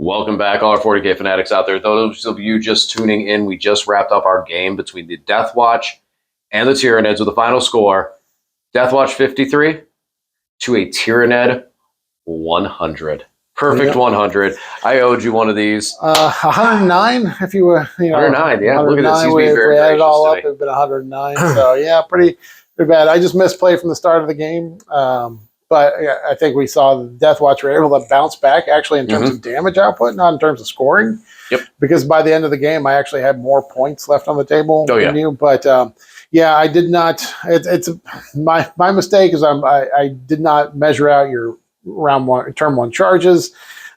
Welcome back, all our 40K fanatics out there. Those of you just tuning in, we just wrapped up our game between the DeathWatch and the Tyranids with the final score, DeathWatch 53 to a Tyranid 100. Perfect 100. I owed you one of these. 109, if you were, 109, yeah. Look at this. He's being very we added it all up, today. it'd been 109. So yeah, pretty bad. I just missed play from the start of the game. But yeah, I think we saw the DeathWatch were able to bounce back actually in terms of damage output, not in terms of scoring. Yep. Because by the end of the game, I actually had more points left on the table than you. But yeah, I did not. It's my mistake is I did not measure out your term one charges.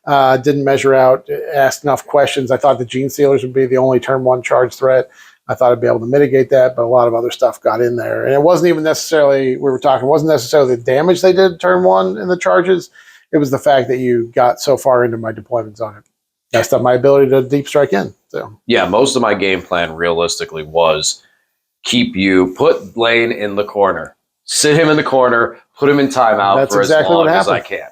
Didn't measure out, asked enough questions. I thought the Gene Stealers would be the only term one charge threat. I thought I'd be able to mitigate that, but a lot of other stuff got in there. And it wasn't even necessarily, it wasn't necessarily the damage they did turn one in the charges. It was the fact that you got so far into my deployment zone. It messed up my ability to deep strike in. So yeah, most of my game plan realistically was put Lane in the corner, sit him in the corner, put him in timeout for exactly as long as I can.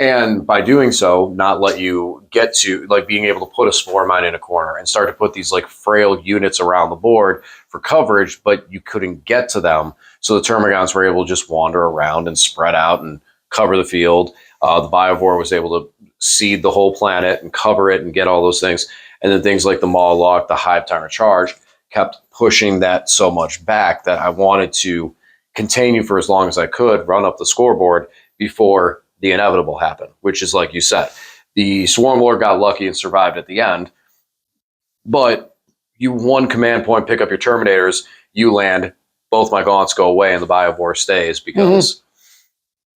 And by doing so, not let you get to being able to put a spore mine in a corner and start to put these frail units around the board for coverage, but you couldn't get to them. So the Termagants were able to just wander around and spread out and cover the field. The Biovore was able to seed the whole planet and cover it and get all those things. And then things like the Maw Lock, the Hive Tyrant Charge kept pushing that so much back that I wanted to continue for as long as I could, run up the scoreboard before the inevitable happened, which is like you said. The Swarm Lord got lucky and survived at the end, but you one command point, pick up your Terminators, you land, both my Gaunts go away, and the Biovore stays because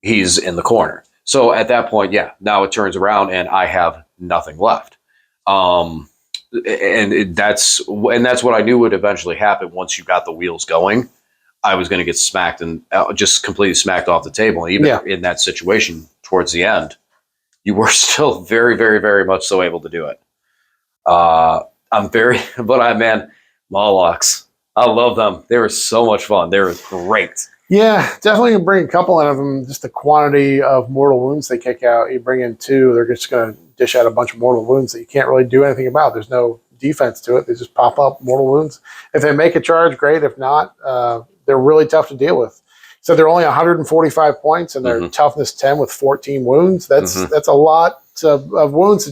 he's in the corner. So at that point, yeah, now it turns around and I have nothing left. And that's what I knew would eventually happen once you got the wheels going. I was going to get smacked and just completely smacked off the table. And even in that situation towards the end, you were still very, very, very much so able to do it. Maw Locks. I love them. They were so much fun. They were great. Yeah, definitely bring a couple in of them. Just the quantity of mortal wounds they kick out. You bring in two, they're just going to dish out a bunch of mortal wounds that you can't really do anything about. There's no defense to it. They just pop up mortal wounds. If they make a charge, great. If not, they're really tough to deal with. So they're only 145 points, and they're toughness 10 with 14 wounds. That's a lot of wounds to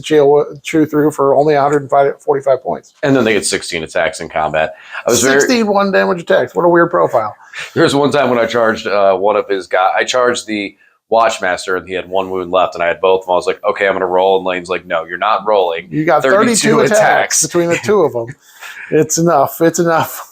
chew through for only 145 points. And then they get 16 attacks in combat. 16 one damage attacks. What a weird profile. There's one time when I charged one of his guys. I charged the Watchmaster, and he had one wound left, and I had both of them. I was like, okay, I'm going to roll. And Lane's like, no, you're not rolling. You got 32 attacks between the two of them. It's enough. It's enough.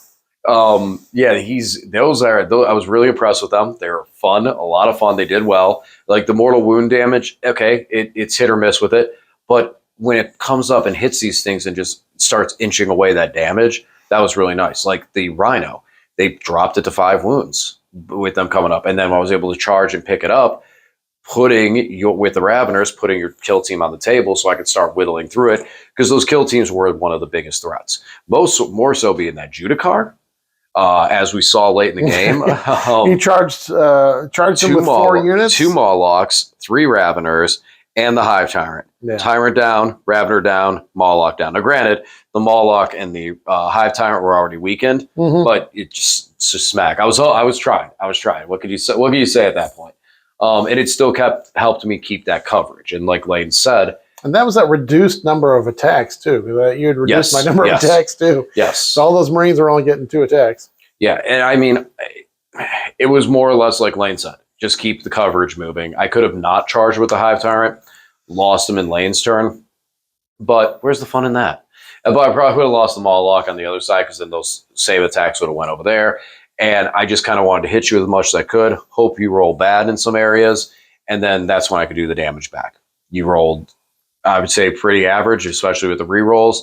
Yeah, I was really impressed with them. They were fun, a lot of fun. They did well. Like the mortal wound damage, okay, it's hit or miss with it. But when it comes up and hits these things and just starts inching away that damage, that was really nice. Like the Rhino, they dropped it to 5 wounds with them coming up. And then I was able to charge and pick it up, with the Raveners, putting your kill team on the table so I could start whittling through it, because those kill teams were one of the biggest threats. More so being that Judicar. As we saw late in the game. You charged them with 4 units? 2 Maw Locks, 3 Raveners, and the Hive Tyrant. Yeah. Tyrant down, Ravener down, Maw Lock down. Now granted, the Maw Lock and the Hive Tyrant were already weakened, but it just smack. I was trying. What could you say at that point? And it still helped me keep that coverage. And like Lane said, and that was that reduced number of attacks, too. You had reduced my number of attacks, too. Yes. So all those Marines were only getting 2 attacks. Yeah, and I mean, it was more or less like Lane said. Just keep the coverage moving. I could have not charged with the Hive Tyrant, lost him in Lane's turn. But where's the fun in that? But I probably would have lost the Maw Lock on the other side, because then those save attacks would have went over there. And I just kind of wanted to hit you as much as I could, hope you roll bad in some areas, and then that's when I could do the damage back. You rolled, I would say, pretty average, especially with the rerolls.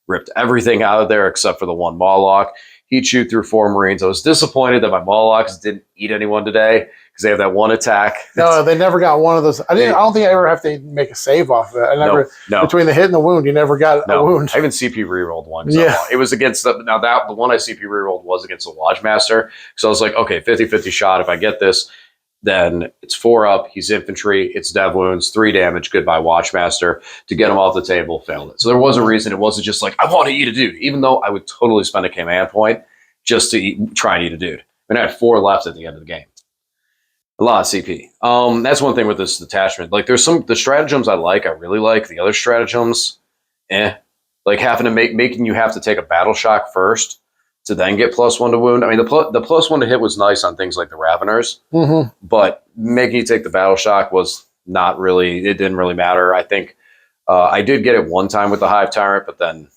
Ripped everything out of there except for the 1 Maw Lock. He'd shoot through 4 Marines. I was disappointed that my Maw Locks didn't eat anyone today, because they have that 1 attack. No, they never got one of those. I don't think I ever have to make a save off of that. No. Between the hit and the wound, you never got a wound. I even CP rerolled one. Yeah. It was against the one I CP rerolled was against the Watchmaster. So I was like, okay, 50-50 shot. If I get this, then it's 4 up. He's infantry. It's dev wounds, 3 damage. Goodbye, Watchmaster. To get him off the table, failed it. So there was a reason. It wasn't just like, I want to eat a dude, even though I would totally spend a command point just to try and eat a dude. And I had 4 left at the end of the game. A lot of CP. That's one thing with this detachment. Like, there's the stratagems I really like. The other stratagems, like having to making you have to take a battle shock first to then get +1 to wound. I mean, the +1 to hit was nice on things like the Raveners, but making you take the battle shock was not really. It didn't really matter. I think I did get it one time with the Hive Tyrant, but then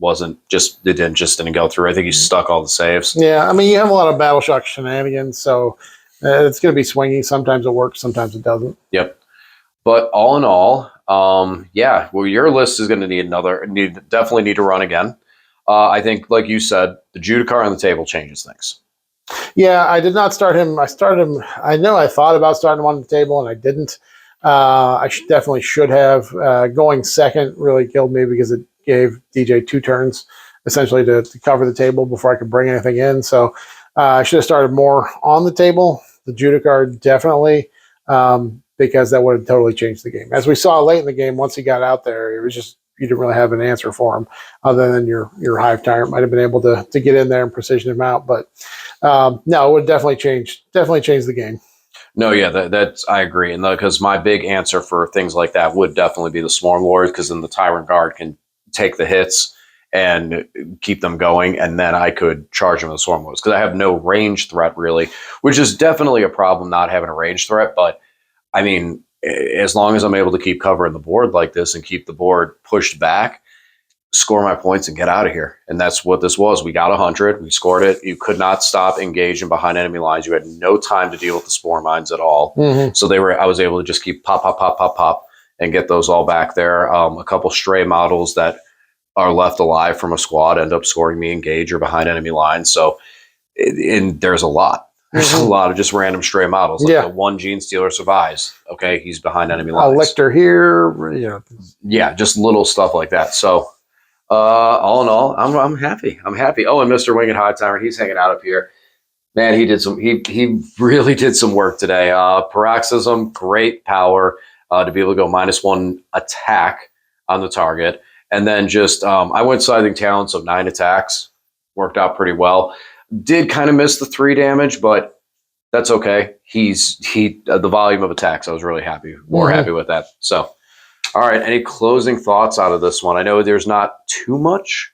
it didn't go through. I think he stuck all the saves. Yeah, I mean, you have a lot of battle shock shenanigans, so it's going to be swingy. Sometimes it works, sometimes it doesn't. Yep. But all in all, yeah, well, your list is going to definitely need to run again. I think, like you said, the Judicar on the table changes things. Yeah, I did not start him. I started him. I know I thought about starting him on the table, and I didn't. I definitely should have. Going second really killed me because it gave DJ 2 turns, essentially, to cover the table before I could bring anything in. So I should have started more on the table. The Judicar, definitely. Because that would have totally changed the game. As we saw late in the game, once he got out there, it was just, you didn't really have an answer for him other than your Hive Tyrant might have been able to get in there and precision him out. But no, it would definitely change the game. No, yeah, that's I agree. And because my big answer for things like that would definitely be the Swarm Lords, because then the Tyrant Guard can take the hits and keep them going, and then I could charge them with the Swarm Lords, because I have no range threat really, which is definitely a problem not having a range threat. But I mean, as long as I'm able to keep covering the board like this and keep the board pushed back, score my points and get out of here. And that's what this was. We got 100. We scored it. You could not stop engaging behind enemy lines. You had no time to deal with the spore mines at all. So I was able to just keep pop, and get those all back there. A couple stray models that are left alive from a squad end up scoring me engage or behind enemy lines. So there's a lot. There's a lot of just random stray models. Like the one Gene Stealer survives. Okay, he's behind enemy lines. Lictor here. Yeah, just little stuff like that. So all in all, I'm happy. I'm happy. Oh, and Mr. Winged Hive Tyrant, he's hanging out up here. Man, he really did some work today. Paroxysm, great power to be able to go -1 attack on the target. And then just I went Scything Talent, so 9 attacks. Worked out pretty well. Did kind of miss the 3 damage, but that's okay. The volume of attacks, I was really happy. More happy with that. So, all right. Any closing thoughts out of this one? I know there's not too much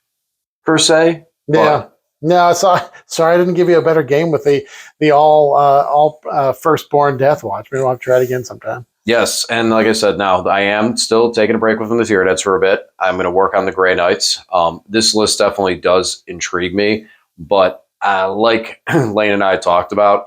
per se. Yeah. No, sorry I didn't give you a better game with the all firstborn DeathWatch. Maybe we'll have to try it again sometime. Yes, and like I said, now I am still taking a break from the Tyranids for a bit. I'm going to work on the Grey Knights. This list definitely does intrigue me, but like Lane and I talked about,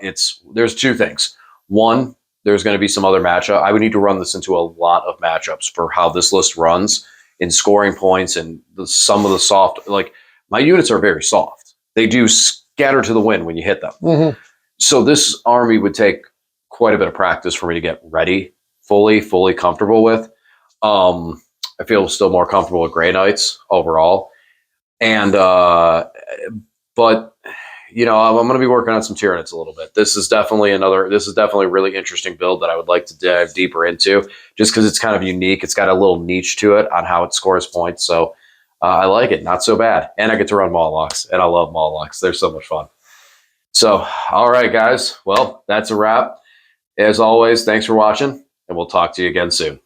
there's 2 things. One, there's going to be some other matchup. I would need to run this into a lot of matchups for how this list runs in scoring points and some of the soft. Like, my units are very soft. They do scatter to the wind when you hit them. So this army would take quite a bit of practice for me to get ready, fully comfortable with. I feel still more comfortable with Grey Knights overall, and but I'm going to be working on some Tyranids a little bit. This is definitely a really interesting build that I would like to dive deeper into, just because it's kind of unique. It's got a little niche to it on how it scores points. So I like it. Not so bad. And I get to run Mawlocks, and I love Mawlocks. They're so much fun. So, all right, guys. Well, that's a wrap. As always, thanks for watching, and we'll talk to you again soon.